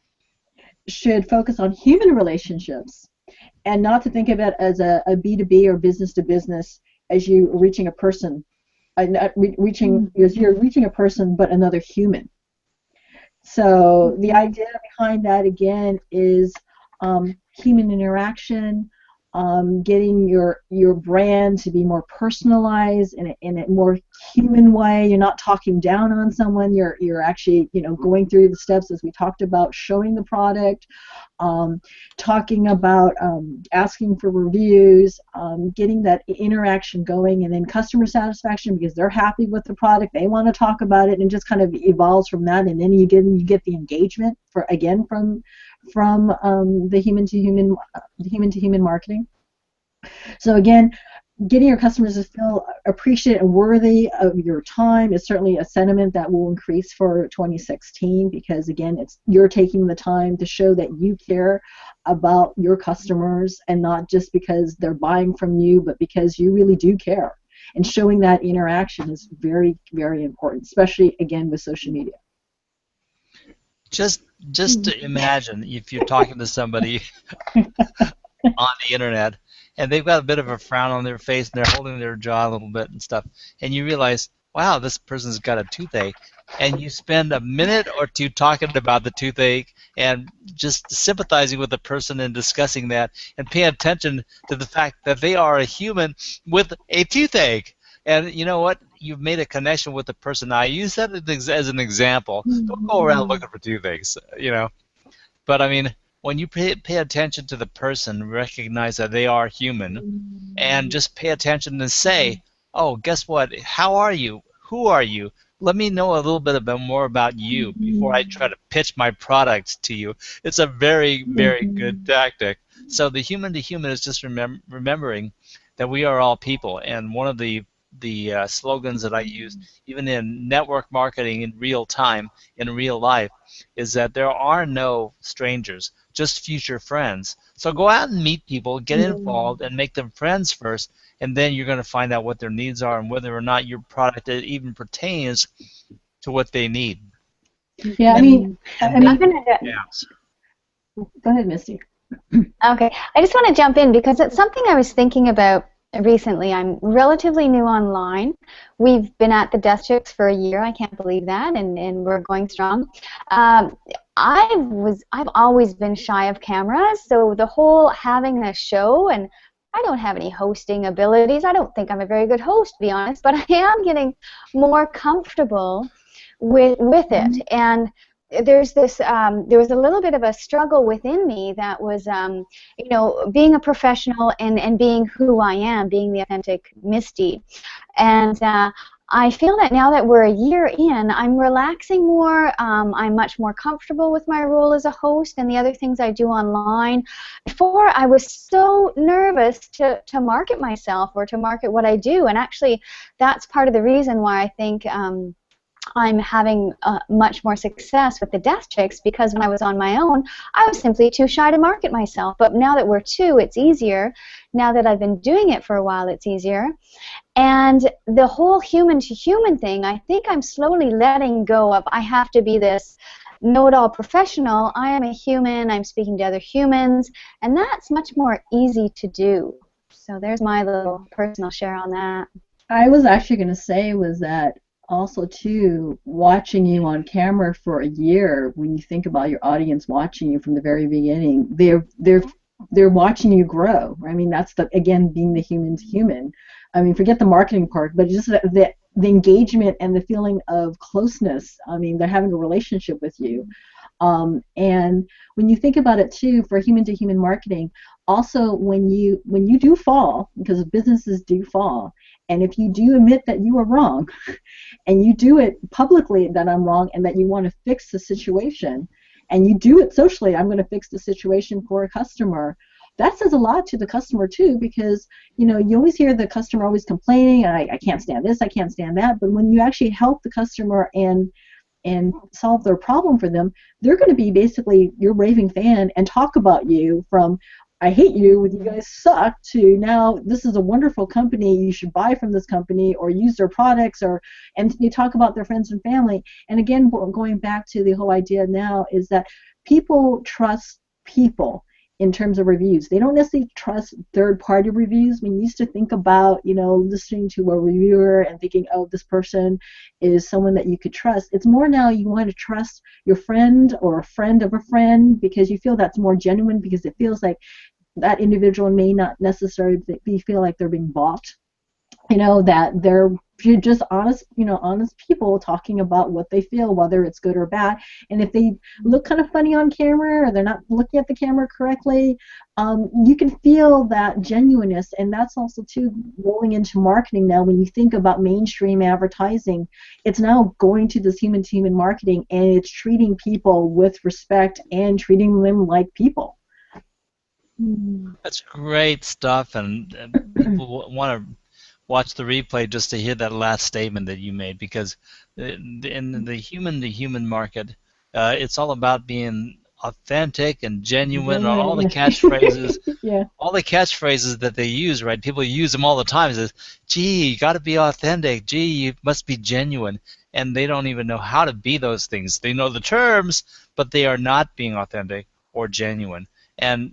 should focus on human relationships, and not to think of it as a B2B or business to business, as you reaching a person, not reaching, as you're reaching a person but another human. So the idea behind that again is human interaction, getting your brand to be more personalized in a more human way. You're not talking down on someone. You're actually going through the steps as we talked about, showing the product, talking about asking for reviews, getting that interaction going, and then customer satisfaction, because they're happy with the product, they want to talk about it, and just kind of evolves from that. And then you get the engagement from the human to human marketing. So again, getting your customers to feel appreciated and worthy of your time is certainly a sentiment that will increase for 2016, because again, you're taking the time to show that you care about your customers, and not just because they're buying from you, but because you really do care. And showing that interaction is very, very important, especially again with social media. Just to imagine if you're talking to somebody on the internet, and they've got a bit of a frown on their face, and they're holding their jaw a little bit and stuff, and you realize, wow, this person's got a toothache, and you spend a minute or two talking about the toothache and just sympathizing with the person and discussing that, and pay attention to the fact that they are a human with a toothache. And you know what? You've made a connection with the person. Now, I use that as an example. Don't go around looking for toothaches, But I mean, when you pay attention to the person, recognize that they are human, and just pay attention and say, oh, guess what? How are you? Who are you? Let me know a little bit more about you before I try to pitch my product to you. It's a very, very good tactic. So the human to human is just remembering that we are all people. And one of the slogans that I use, even in network marketing in real time, in real life, is that there are no strangers, just future friends. So go out and meet people, get involved, and make them friends first, and then you're going to find out what their needs are and whether or not your product even pertains to what they need. Yeah, I mean, Yeah. Go ahead, Misty. Okay, I just want to jump in because it's something I was thinking about recently. I'm relatively new online. We've been at the Death Chicks for a year. I can't believe that, and we're going strong. I've always been shy of cameras, so the whole having a show, and I don't have any hosting abilities. I don't think I'm a very good host, to be honest, but I am getting more comfortable with it. And there's this there was a little bit of a struggle within me that was being a professional and being who I am, being the authentic Misty. And I feel that now that we're a year in, I'm relaxing more. I'm much more comfortable with my role as a host and the other things I do online. Before, I was so nervous to market myself or to market what I do, and actually that's part of the reason why I think I'm having much more success with the Desk Chicks, because when I was on my own, I was simply too shy to market myself. But now that we're two, it's easier. Now that I've been doing it for a while, it's easier. And the whole human-to-human thing, I think I'm slowly letting go of I have to be this know-it-all professional. I am a human. I'm speaking to other humans. And that's much more easy to do. So there's my little personal share on that. I was actually going to say was that also too, watching you on camera for a year, when you think about your audience watching you from the very beginning, they're watching you grow. I mean, that's again being the human to human. I mean, forget the marketing part, but just the engagement and the feeling of closeness. I mean, they're having a relationship with you. And when you think about it too, for human to human marketing, also when you do fall, because businesses do fall, and if you do admit that you are wrong, and you do it publicly that I'm wrong and that you want to fix the situation, and you do it socially, I'm going to fix the situation for a customer, that says a lot to the customer too, because you always hear the customer always complaining, I can't stand this, I can't stand that, but when you actually help the customer and solve their problem for them, they're going to be basically your raving fan and talk about you from I hate you, you guys suck, to now this is a wonderful company, you should buy from this company or use their products, and they talk about their friends and family. And again, going back to the whole idea now is that people trust people in terms of reviews. They don't necessarily trust third-party reviews. We used to think about, listening to a reviewer and thinking, oh, this person is someone that you could trust. It's more now you want to trust your friend or a friend of a friend, because you feel that's more genuine, because it feels like that individual may not necessarily feel like they're being bought. That they're just honest people talking about what they feel, whether it's good or bad. And if they look kind of funny on camera or they're not looking at the camera correctly, you can feel that genuineness. And that's also too rolling into marketing now. When you think about mainstream advertising, it's now going to this human-to-human marketing, and it's treating people with respect and treating them like people. That's great stuff, and people want to watch the replay just to hear that last statement that you made, because in the human-to-human market, it's all about being authentic and genuine. All the catchphrases, yeah. All the catchphrases that they use, right? People use them all the time. It says, "Gee, you got to be authentic. Gee, you must be genuine," and they don't even know how to be those things. They know the terms, but they are not being authentic or genuine. And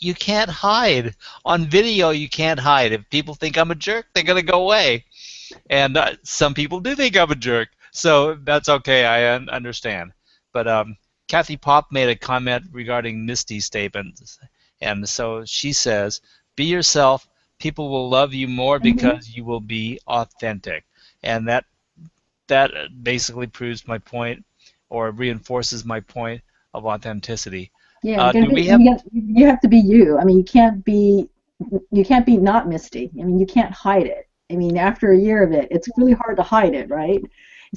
you can't hide. On video, you can't hide. If people think I'm a jerk, they're going to go away. And some people do think I'm a jerk, so that's okay. I understand. But Kathy Pop made a comment regarding Misty's statements, and so she says, be yourself. People will love you more because you will be authentic. And that basically proves my point, or reinforces my point of authenticity. Yeah, you have to be you. I mean, you can't be not Misty. I mean, you can't hide it. I mean, after a year of it, it's really hard to hide it, right?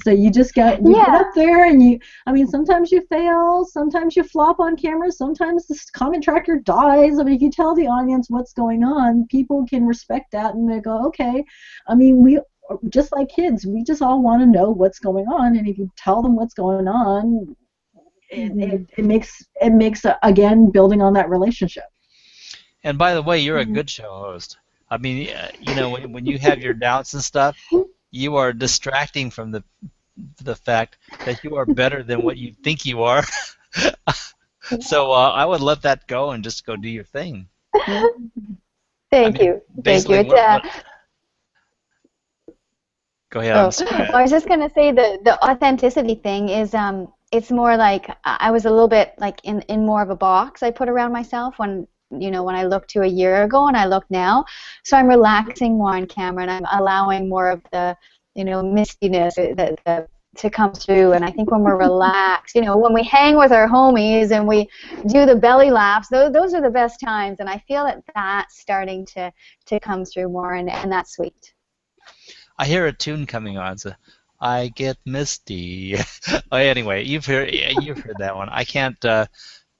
So you just get up there, and sometimes you fail, sometimes you flop on camera, sometimes the comment tracker dies. I mean, if you tell the audience what's going on, people can respect that, and they go, okay. I mean, we just like kids, we just all want to know what's going on, and if you tell them what's going on, it makes again, building on that relationship. And by the way, you're a good show host. I mean, when you have your doubts and stuff, you are distracting from the fact that you are better than what you think you are. So I would let that go and just go do your thing. Thank you. Go ahead. I was just gonna say the authenticity thing is it's more like I was a little bit like in more of a box I put around myself when I look to a year ago and I look now. So I'm relaxing more on camera, and I'm allowing more of the mistiness to come through. And I think when we're relaxed, when we hang with our homies and we do the belly laughs, those are the best times. And I feel that that's starting to come through more, and that's sweet. I hear a tune coming on. So I get misty. Oh, anyway, you've heard that one. I can't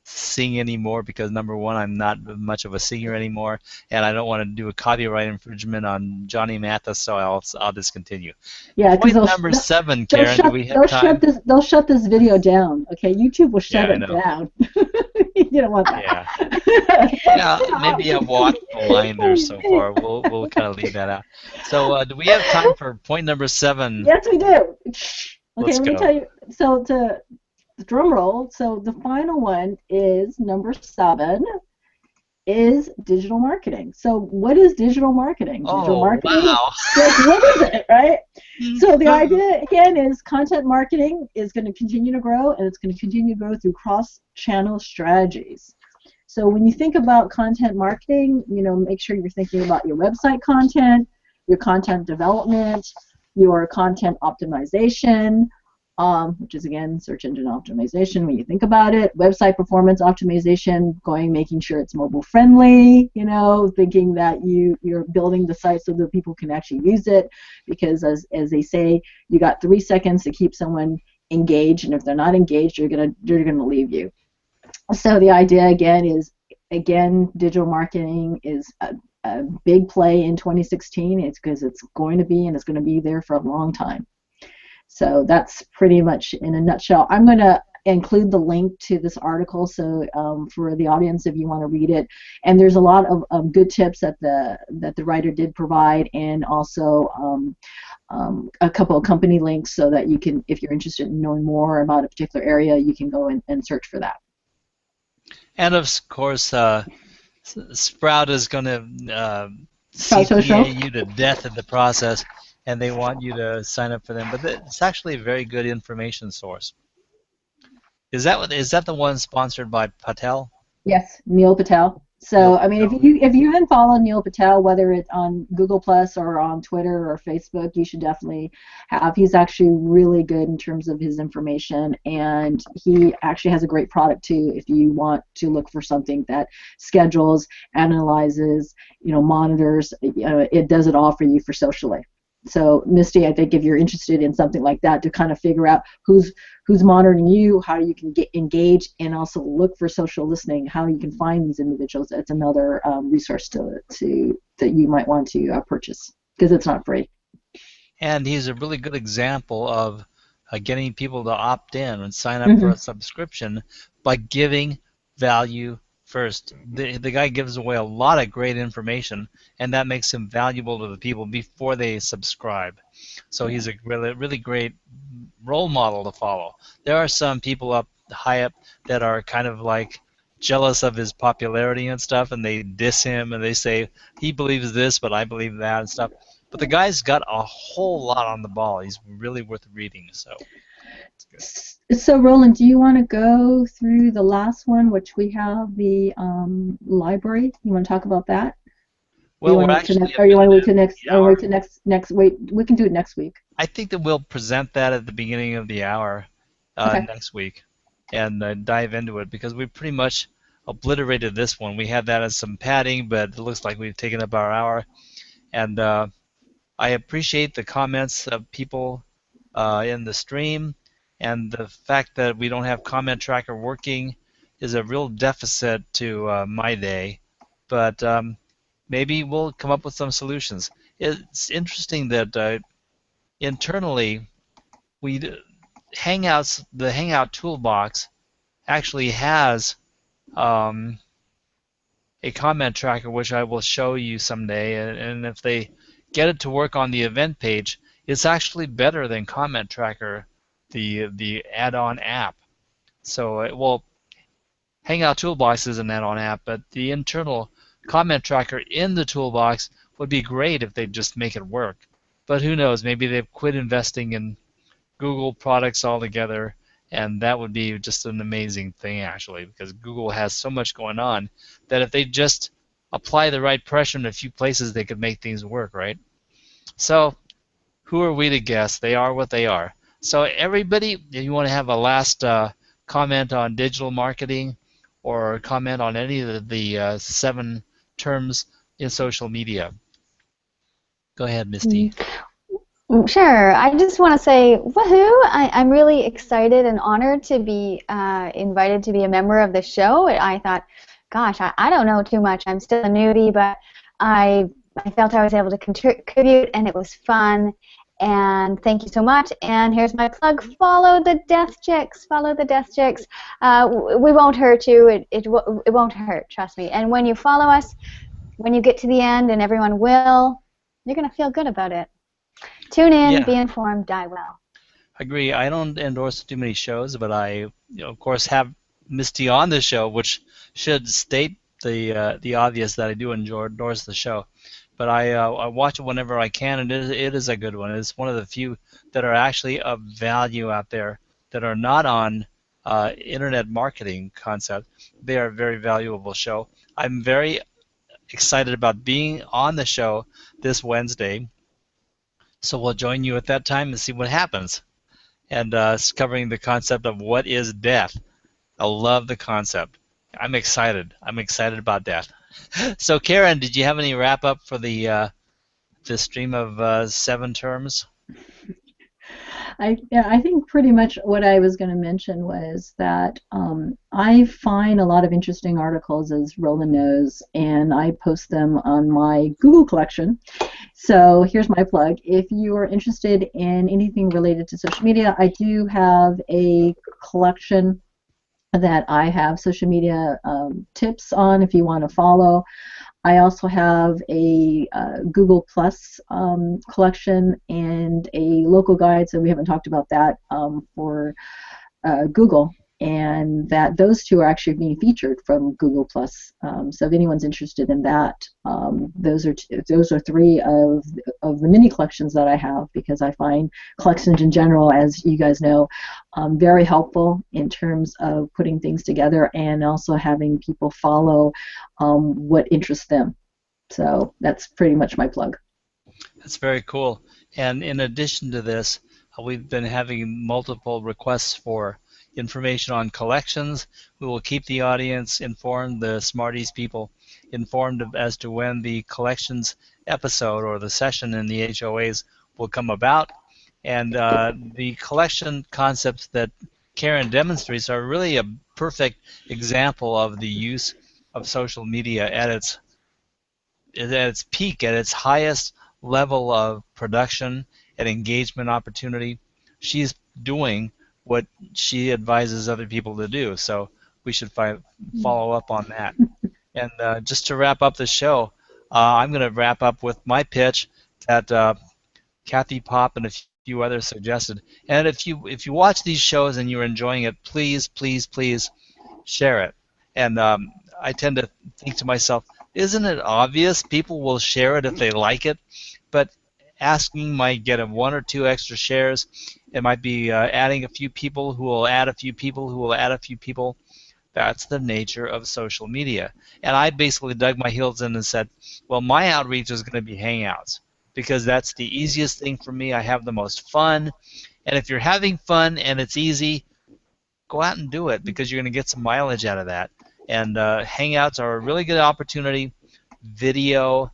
sing anymore because number one, I'm not much of a singer anymore, and I don't want to do a copyright infringement on Johnny Mathis, so I'll discontinue. Yeah, because Point number 7, they'll Karen. Do we have time? they'll shut this video down. Okay, YouTube will Yeah, shut I it know. down. You don't want Yeah. that. Yeah, maybe I've walked the line there so far. We'll kind of leave that out. So, do we have time for point number 7? Yes, we do. Okay, Let's let me go. tell you. So to drum roll. So the final one is number 7 is digital marketing. So what is digital marketing? Digital Oh, marketing, wow. like what is it, right? So the idea again is content marketing is going to continue to grow, and it's going to continue to grow through cross-channel strategies. So when you think about content marketing, make sure you're thinking about your website content, your content development, your content optimization, which is again search engine optimization when you think about it, website performance optimization, making sure it's mobile friendly, thinking that you're building the site so that people can actually use it, because as they say, you got 3 seconds to keep someone engaged, and if they're not engaged, they're gonna leave you. So the idea again, digital marketing is a big play in 2016. It's because it's going to be, and it's going to be there for a long time. So that's pretty much in a nutshell. I'm going to include the link to this article so for the audience if you want to read it. And there's a lot of good tips that the writer did provide, and also a couple of company links so that you can, if you're interested in knowing more about a particular area, you can go and search for that. And of course, Sprout is going to Sprout Social. CTA you to death in the process, and they want you to sign up for them. But it's actually a very good information source. Is that the one sponsored by Patel? Yes, Neil Patel. Neil So I mean, Patel. if you haven't followed Neil Patel, whether it's on Google Plus or on Twitter or Facebook, you should definitely have. He's actually really good in terms of his information, and he actually has a great product too. If you want to look for something that schedules, analyzes, monitors, it does it all for you for socially. So Misty, I think if you're interested in something like that to kind of figure out who's monitoring you, how you can get engaged, and also look for social listening, how you can find these individuals, that's another resource that you might want to purchase, because it's not free. And he's a really good example of getting people to opt in and sign up for a subscription by giving value first. The guy gives away a lot of great information, and that makes him valuable to the people before they subscribe. So he's a really great role model to follow. There are some people high up that are kind of like jealous of his popularity and stuff, and they diss him and they say he believes this, but I believe that and stuff. But the guy's got a whole lot on the ball. He's really worth reading. So. So Roland, do you want to go through the last one, which we have the library? You want to talk about that? Well, or you want to wait to next? Or wait to next? Wait, we can do it next week. I think that we'll present that at the beginning of the hour next week, and dive into it, because we pretty much obliterated this one. We had that as some padding, but it looks like we've taken up our hour. And I appreciate the comments of people in the stream, and the fact that we don't have comment tracker working is a real deficit to my day. But maybe we'll come up with some solutions. It's interesting that internally, the Hangout toolbox actually has a comment tracker, which I will show you someday. And if they get it to work on the event page, it's actually better than comment tracker, the add-on app. So, Hangout Toolbox is an add-on app, but the internal comment tracker in the toolbox would be great if they'd just make it work. But who knows? Maybe they've quit investing in Google products altogether, and that would be just an amazing thing, actually, because Google has so much going on that if they just apply the right pressure in a few places, they could make things work, right? So who are we to guess? They are what they are. So everybody, if you want to have a last comment on digital marketing, or comment on any of the 7 terms in social media. Go ahead, Misty. Sure. I just want to say, woohoo! I'm really excited and honored to be invited to be a member of the show. I thought, gosh, I don't know too much. I'm still a newbie, but I I felt I was able to contribute, and it was fun. And thank you so much. And here's my plug: follow the Death Chicks. Follow the Death Chicks. We won't hurt you. It won't hurt. Trust me. And when you follow us, when you get to the end, and everyone will, you're gonna feel good about it. Tune in, Yeah, be informed, die well. I agree. I don't endorse too many shows, but I, of course, have Misty on the show, which should state the obvious that I do enjoy endorse the show. But I watch it whenever I can, and it is a good one. It's one of the few that are actually of value out there that are not on internet marketing concept. They are a very valuable show. I'm very excited about being on the show this Wednesday, so we'll join you at that time and see what happens. And it's covering the concept of what is death. I love the concept. I'm excited. I'm excited about that. So, Karen, did you have any wrap up for the stream of 7 terms? I think pretty much what I was going to mention was that I find a lot of interesting articles, as Roland knows, and I post them on my Google collection. So here's my plug. If you are interested in anything related to social media, I do have a collection that I have social media tips on if you want to follow. I also have a Google Plus collection and a local guide, so we haven't talked about that for Google, and that those two are actually being featured from Google Plus. So if anyone's interested in that, those are three of the mini collections that I have, because I find collections in general, as you guys know, very helpful in terms of putting things together and also having people follow what interests them. So that's pretty much my plug. That's very cool. And in addition to this, we've been having multiple requests for information on collections. We will keep the audience informed, the Smarties people informed as to when the collections episode or the session in the HOAs will come about. And the collection concepts that Karen demonstrates are really a perfect example of the use of social media at its peak, at its highest level of production and engagement opportunity. She's doing what she advises other people to do. So we should follow up on that. And just to wrap up the show, I'm going to wrap up with my pitch that Kathy Pop and a few others suggested. And if you watch these shows and you're enjoying it, please, please, please share it. And I tend to think to myself, isn't it obvious people will share it if they like it? But asking might get 1 or 2 extra shares. It might be adding a few people who will add a few people who will add a few people. That's the nature of social media. And I basically dug my heels in and said, well, my outreach is going to be Hangouts because that's the easiest thing for me. I have the most fun. And if you're having fun and it's easy, go out and do it because you're going to get some mileage out of that. And Hangouts are a really good opportunity. Video,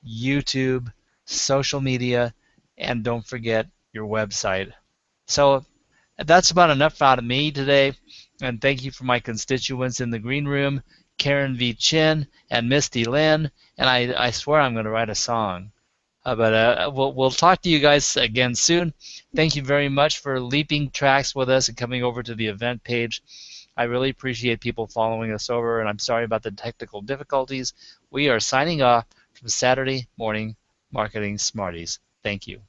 YouTube, social media, and don't forget your website. So that's about enough out of me today. And thank you for my constituents in the green room, Karen V. Chin and Misty Lynn. And I swear I'm going to write a song. But we'll talk to you guys again soon. Thank you very much for leaping tracks with us and coming over to the event page. I really appreciate people following us over, and I'm sorry about the technical difficulties. We are signing off from Saturday Morning Marketing Smarties. Thank you.